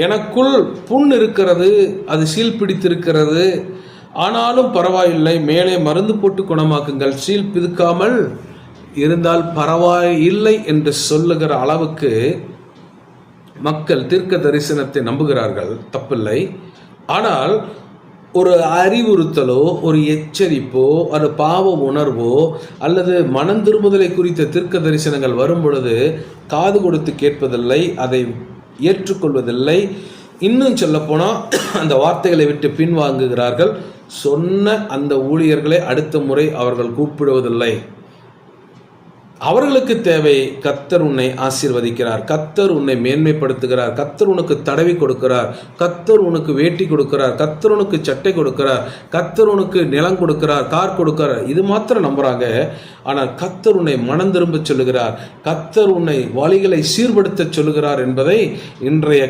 எனக்குள் புண் இருக்கிறது, அது சீல் பிடித்திருக்கிறது, ஆனாலும் பரவாயில்லை, மேலே மருந்து போட்டு குணமாக்குங்கள், சீல் பிதுக்காமல் இருந்தால் பரவாயில்லை என்று சொல்லுகிற அளவுக்கு மக்கள் தீர்க்க தரிசனத்தை நம்புகிறார்கள், தப்பில்லை. ஆனால் ஒரு அறிவுறுத்தலோ ஒரு எச்சரிப்போ ஒரு பாவ உணர்வோ அல்லது மனம் திரும்புதலை குறித்த தீர்க்க தரிசனங்கள் வரும் பொழுது காது கொடுத்து கேட்பதில்லை, அதை ஏற்றுக்கொள்வதில்லை. இன்னும் சொல்லப்போனால் அந்த வார்த்தைகளை விட்டு பின்வாங்குகிறார்கள். சொன்ன அந்த ஊழியர்களை அடுத்த முறை அவர்கள் கூப்பிடுவதில்லை. அவர்களுக்கு தேவை கர்த்தர் உன்னை ஆசீர்வதிக்கிறார், கர்த்தர் உன்னை மேன்மைப்படுத்துகிறார், கர்த்தர் உனக்கு தடவி கொடுக்கிறார், கர்த்தர் உனக்கு வேட்டி கொடுக்கிறார், கர்த்தர் உனக்கு சட்டை கொடுக்கிறார், கர்த்தர் உனக்கு நிலம் கொடுக்கிறார், கார் கொடுக்கிறார். இது மாத்திரம் நம்புறாங்க. ஆனால் கர்த்தர் உன்னை மனம் திரும்ப சொல்லுகிறார், கர்த்தர் உன்னை வழிகளை சீர்படுத்த சொல்லுகிறார் என்பதை இன்றைய